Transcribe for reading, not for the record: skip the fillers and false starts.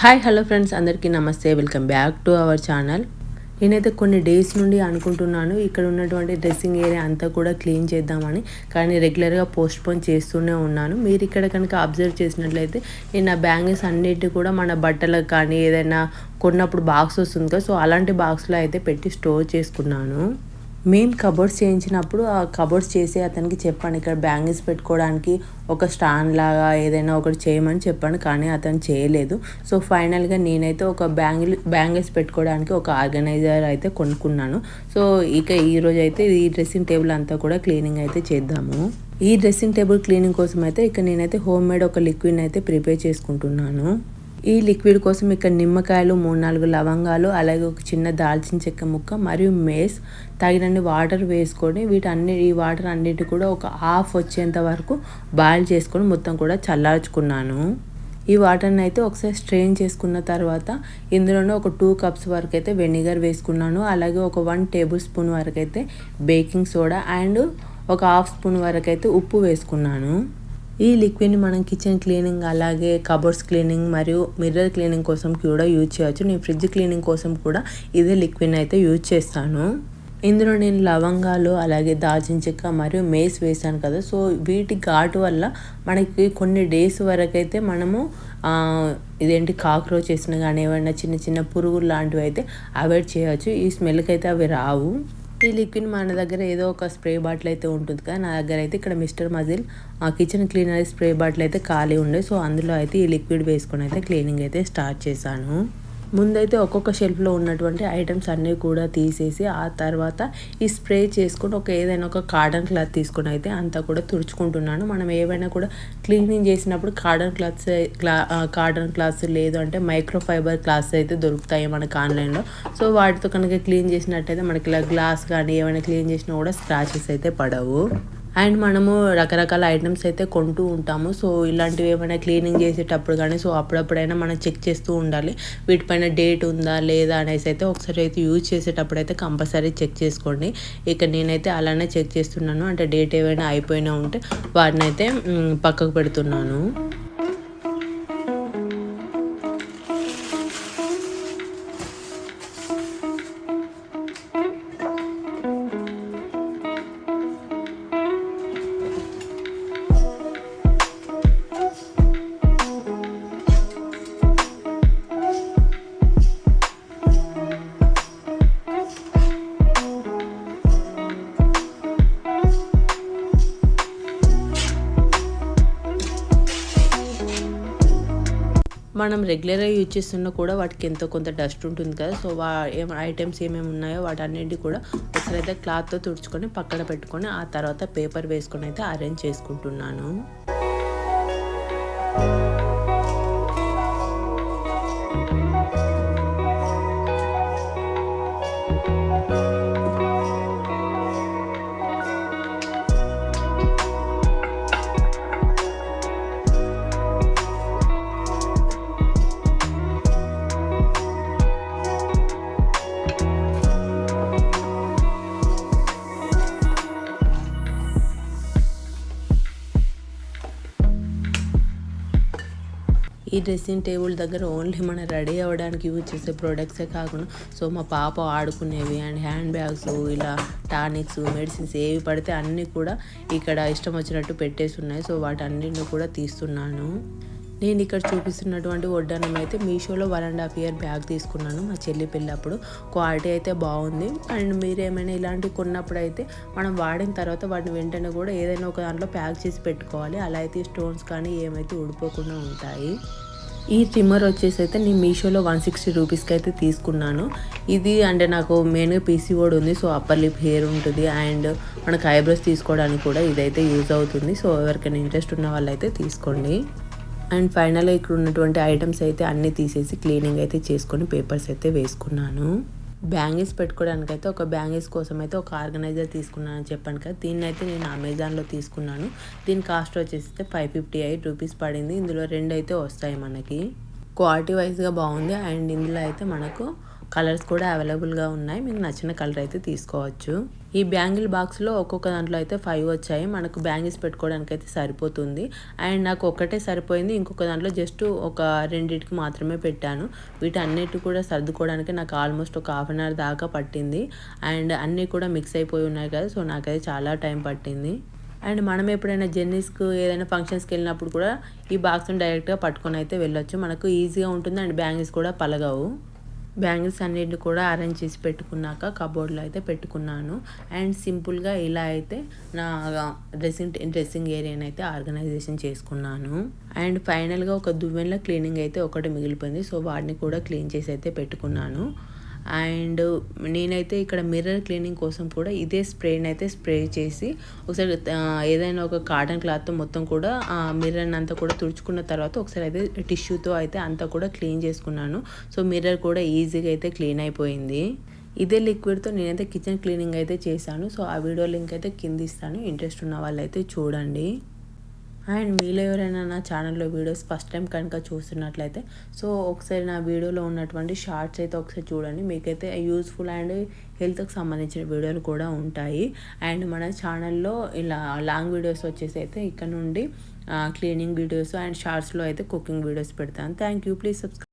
Hi hello friends, అందరికీ నమస్తే. Welcome back to our channel. నేనైతే కొన్ని డేస్ నుండి అనుకుంటున్నాను ఇక్కడ ఉన్నటువంటి డ్రెస్సింగ్ ఏరియా అంతా కూడా క్లీన్ చేద్దామని, కానీ రెగ్యులర్గా పోస్ట్పోన్ చేస్తూనే ఉన్నాను. మీరు ఇక్కడ కనుక అబ్జర్వ్ చేసినట్లయితే నేను ఆ బ్యాంగిల్స్ అన్నిటి కూడా మన బట్టలకు కానీ ఏదైనా కొన్నప్పుడు బాక్స్ వస్తుంది కదా, సో అలాంటి బాక్స్లో అయితే పెట్టి స్టోర్ చేసుకున్నాను. మేము కబోర్డ్స్ చేయించినప్పుడు ఆ కబోర్డ్స్ చేసి అతనికి చెప్పాను, ఇక్కడ బ్యాంగిల్స్ పెట్టుకోవడానికి ఒక స్టాండ్ లాగా ఏదైనా ఒకటి చేయమని చెప్పాను, కానీ అతను చేయలేదు. సో ఫైనల్గా నేనైతే ఒక బ్యాంగిల్స్ పెట్టుకోవడానికి ఒక ఆర్గనైజర్ అయితే కొనుక్కున్నాను. సో ఇక ఈరోజు అయితే ఈ డ్రెస్సింగ్ టేబుల్ అంతా కూడా క్లీనింగ్ అయితే చేద్దాము. ఈ డ్రెస్సింగ్ టేబుల్ క్లీనింగ్ కోసం అయితే ఇక నేనైతే హోమ్ మేడ్ ఒక లిక్విడ్ అయితే ప్రిపేర్ చేసుకుంటున్నాను. ఈ లిక్విడ్ కోసం ఇక్కడ నిమ్మకాయలు, 3-4 లవంగాలు, అలాగే ఒక చిన్న దాల్చిన చెక్క ముక్క మరియు మేస్, తగినన్ని వాటర్ వేసుకొని ఈ వాటర్ అన్నిటి కూడా ఒక హాఫ్ వచ్చేంత వరకు బాయిల్ చేసుకొని మొత్తం కూడా చల్లార్చుకున్నాను. ఈ వాటర్ని అయితే ఒకసారి స్ట్రెయిన్ చేసుకున్న తర్వాత ఇందులోనే ఒక 2 కప్స్ వరకు అయితే వెనిగర్ వేసుకున్నాను. అలాగే ఒక 1 టేబుల్ స్పూన్ వరకు అయితే బేకింగ్ సోడా అండ్ ఒక హాఫ్ స్పూన్ వరకు అయితే ఉప్పు వేసుకున్నాను. ఈ లిక్విడ్ని మనం కిచెన్ క్లీనింగ్, అలాగే కబోర్డ్స్ క్లీనింగ్ మరియు మిర్రర్ క్లీనింగ్ కోసం కూడా యూజ్ చేయవచ్చు. నేను ఫ్రిడ్జ్ క్లీనింగ్ కోసం కూడా ఇదే లిక్విడ్ని అయితే యూజ్ చేస్తాను. ఇందులో నేను లవంగాలు, అలాగే దాల్చిన చెక్క మరియు మేస్ వేసాను కదా, సో వీటి ఘాటు వల్ల మనకి కొన్ని డేస్ వరకు అయితే మనము కాక్రోచ్ వేసిన కానీ ఏమైనా చిన్న చిన్న పురుగులు లాంటివి అయితే అవాయిడ్ చేయవచ్చు. ఈ స్మెల్కి అయితే అవి రావు. ఈ లిక్విడ్ మన దగ్గర ఏదో ఒక స్ప్రే బాటిల్ అయితే ఉంటుంది కదా, నా దగ్గర అయితే ఇక్కడ mister muscle kitchen cleaner spray bottle అయితే ఖాళీ ఉండే, సో అందులో అయితే ఈ లిక్విడ్ వేసుకొని అయితే క్లీనింగ్ అయితే స్టార్ట్ చేశాను. ముందైతే ఒక్కొక్క షెల్ఫ్లో ఉన్నటువంటి ఐటమ్స్ అన్నీ కూడా తీసేసి ఆ తర్వాత ఈ స్ప్రే చేసుకొని ఏదైనా ఒక కాటన్ క్లాత్ తీసుకొని అయితే అంతా కూడా తుడుచుకుంటున్నాను. మనం ఏవైనా కూడా క్లీనింగ్ చేసినప్పుడు కాటన్ క్లాత్స్ లేదు అంటే మైక్రోఫైబర్ క్లాత్స్ అయితే దొరుకుతాయి మనకు ఆన్లైన్లో. సో వాటితో కనుక క్లీన్ చేసినట్టయితే మనకి ఇలా గ్లాస్ కానీ ఏమైనా క్లీన్ చేసినా కూడా స్క్రాచెస్ అయితే పడవు. అండ్ మనము రకరకాల ఐటమ్స్ అయితే కొంటూ ఉంటాము. సో ఇలాంటివి ఏమైనా క్లీనింగ్ చేసేటప్పుడు కానీ సో అప్పుడప్పుడైనా మనం చెక్ చేస్తూ ఉండాలి, వీటిపైన డేట్ ఉందా లేదా అనేసి అయితే ఒకసారి అయితే యూజ్ చేసేటప్పుడు అయితే కంపల్సరీ చెక్ చేసుకోండి. ఇక నేనైతే అలానే చెక్ చేస్తున్నాను, అంటే డేట్ ఏమైనా అయిపోయినా ఉంటే వాటిని అయితే పక్కకు పెడుతున్నాను. మనం రెగ్యులర్గా యూజ్ చేస్తున్నా కూడా వాటికి ఎంతో కొంత డస్ట్ ఉంటుంది కదా, సో ఐటమ్స్ ఏమేమి ఉన్నాయో వాటన్నిటి కూడా ఒకసారి అయితే క్లాత్తో తుడుచుకొని పక్కన పెట్టుకొని ఆ తర్వాత పేపర్ వేసుకొని అయితే అరేంజ్ చేసుకుంటున్నాను. ఈ డ్రెస్సింగ్ టేబుల్ దగ్గర ఓన్లీ మనం రెడీ అవ్వడానికి యూజ్ చేసే ప్రోడక్ట్సే కాకుండా సో మా పాప ఆడుకునేవి అండ్ హ్యాండ్ బ్యాగ్స్, ఇలా టానిక్స్, మెడిసిన్స్ ఏవి పడితే అన్నీ కూడా ఇక్కడ ఇష్టం వచ్చినట్టు పెట్టేసి ఉన్నాయి. సో వాటన్నిటిని కూడా తీస్తున్నాను. నేను ఇక్కడ చూపిస్తున్నటువంటి వడ్డానం అయితే మీషోలో 1.5 year బ్యాగ్ తీసుకున్నాను మా చెల్లి పెళ్ళప్పుడు. క్వాలిటీ అయితే బాగుంది. అండ్ మీరు ఏమైనా ఇలాంటివి కొన్నప్పుడు అయితే మనం వాడిన తర్వాత వాటిని వెంటనే కూడా ఏదైనా ఒక దాంట్లో ప్యాక్ చేసి పెట్టుకోవాలి, అలా అయితే స్టోన్స్ కానీ ఏమైతే ఊడిపోకుండా ఉంటాయి. ఈ ట్రిమ్మర్ వచ్చేసి అయితే నేను మీషోలో 160 రూపీస్కి అయితే తీసుకున్నాను. ఇది అంటే నాకు మెయిన్గా పీసీఓడి ఉంది, సో అప్పర్ లిప్ హెయిర్ ఉంటుంది అండ్ మనకు ఐబ్రోస్ తీసుకోవడానికి కూడా ఇదైతే యూజ్ అవుతుంది. సో ఎవరికైనా ఇంట్రెస్ట్ ఉన్న వాళ్ళైతే తీసుకోండి. అండ్ ఫైనల్గా ఇక్కడ ఉన్నటువంటి ఐటమ్స్ అయితే అన్నీ తీసేసి క్లీనింగ్ అయితే చేసుకొని పేపర్స్ అయితే వేసుకున్నాను. బ్యాంగిల్స్ పెట్టుకోవడానికి అయితే ఒక బ్యాంగిల్స్ కోసం అయితే ఒక ఆర్గనైజర్ తీసుకున్నాను అని చెప్పాను కదా, దీన్ని అయితే నేను అమెజాన్లో తీసుకున్నాను. దీని కాస్ట్ వచ్చేసి 558 రూపీస్ పడింది. ఇందులో 2 అయితే వస్తాయి మనకి. క్వాలిటీ వైజ్గా బాగుంది అండ్ ఇందులో అయితే మనకు కలర్స్ కూడా అవైలబుల్గా ఉన్నాయి. మీకు నచ్చిన కలర్ అయితే తీసుకోవచ్చు. ఈ బ్యాంగిల్ బాక్స్లో ఒక్కొక్క దాంట్లో అయితే 5 వచ్చాయి. మనకు బ్యాంగిల్స్ పెట్టుకోవడానికి అయితే సరిపోతుంది. అండ్ నాకు ఒక్కటే సరిపోయింది. ఇంకొక దాంట్లో జస్ట్ ఒక రెండింటికి మాత్రమే పెట్టాను. వీటన్నిటి కూడా సర్దుకోవడానికి నాకు ఆల్మోస్ట్ ఒక హాఫ్ అన్ అవర్ దాకా పట్టింది. అండ్ అన్నీ కూడా మిక్స్ అయిపోయి ఉన్నాయి కదా, సో నాకైతే చాలా టైం పట్టింది. అండ్ మనం ఎప్పుడైనా జర్నీస్కి ఏదైనా ఫంక్షన్స్కి వెళ్ళినప్పుడు కూడా ఈ బాక్స్ని డైరెక్ట్గా పట్టుకొని అయితే వెళ్ళొచ్చు. మనకు ఈజీగా ఉంటుంది అండ్ బ్యాంగిల్స్ కూడా పలగవు. బ్యాంగిల్స్ అన్నిటిని కూడా అరేంజ్ చేసి పెట్టుకున్నాక కబోర్డ్లో అయితే పెట్టుకున్నాను. అండ్ సింపుల్గా ఇలా అయితే నా డ్రెస్సింగ్ ఏరియాని అయితే ఆర్గనైజేషన్ చేసుకున్నాను. అండ్ ఫైనల్గా ఒక దువ్వెనలో క్లీనింగ్ అయితే ఒకటి మిగిలిపోయింది. సో వాటిని కూడా క్లీన్ చేసి అయితే పెట్టుకున్నాను. అండ్ నేనైతే ఇక్కడ మిర్రర్ క్లీనింగ్ కోసం కూడా ఇదే స్ప్రేని అయితే స్ప్రే చేసి ఒకసారి ఏదైనా ఒక కాటన్ క్లాత్తో మొత్తం కూడా మిర్రర్ని అంతా కూడా తుడుచుకున్న తర్వాత ఒకసారి అయితే టిష్యూతో అయితే అంతా కూడా క్లీన్ చేసుకున్నాను. సో మిర్రర్ కూడా ఈజీగా అయితే క్లీన్ అయిపోయింది. ఇదే లిక్విడ్తో నేనైతే కిచెన్ క్లీనింగ్ అయితే చేశాను. సో ఆ వీడియో లింక్ అయితే కింద ఇస్తాను. ఇంట్రెస్ట్ ఉన్న వాళ్ళైతే చూడండి. అండ్ మీలో ఎవరైనా నా ఛానల్లో వీడియోస్ ఫస్ట్ టైం కనుక చూస్తున్నట్లయితే సో ఒకసారి నా వీడియోలో ఉన్నటువంటి షార్ట్స్ అయితే ఒకసారి చూడండి. మీకైతే యూస్ఫుల్ అండ్ హెల్త్కి సంబంధించిన వీడియోలు కూడా ఉంటాయి. అండ్ మన ఛానల్లో ఇలా లాంగ్ వీడియోస్ వచ్చేసి అయితే ఇక్కడ నుండి క్లీనింగ్ వీడియోస్ అండ్ షార్ట్స్లో అయితే కుకింగ్ వీడియోస్ పెడతాను. Thank you. Please subscribe.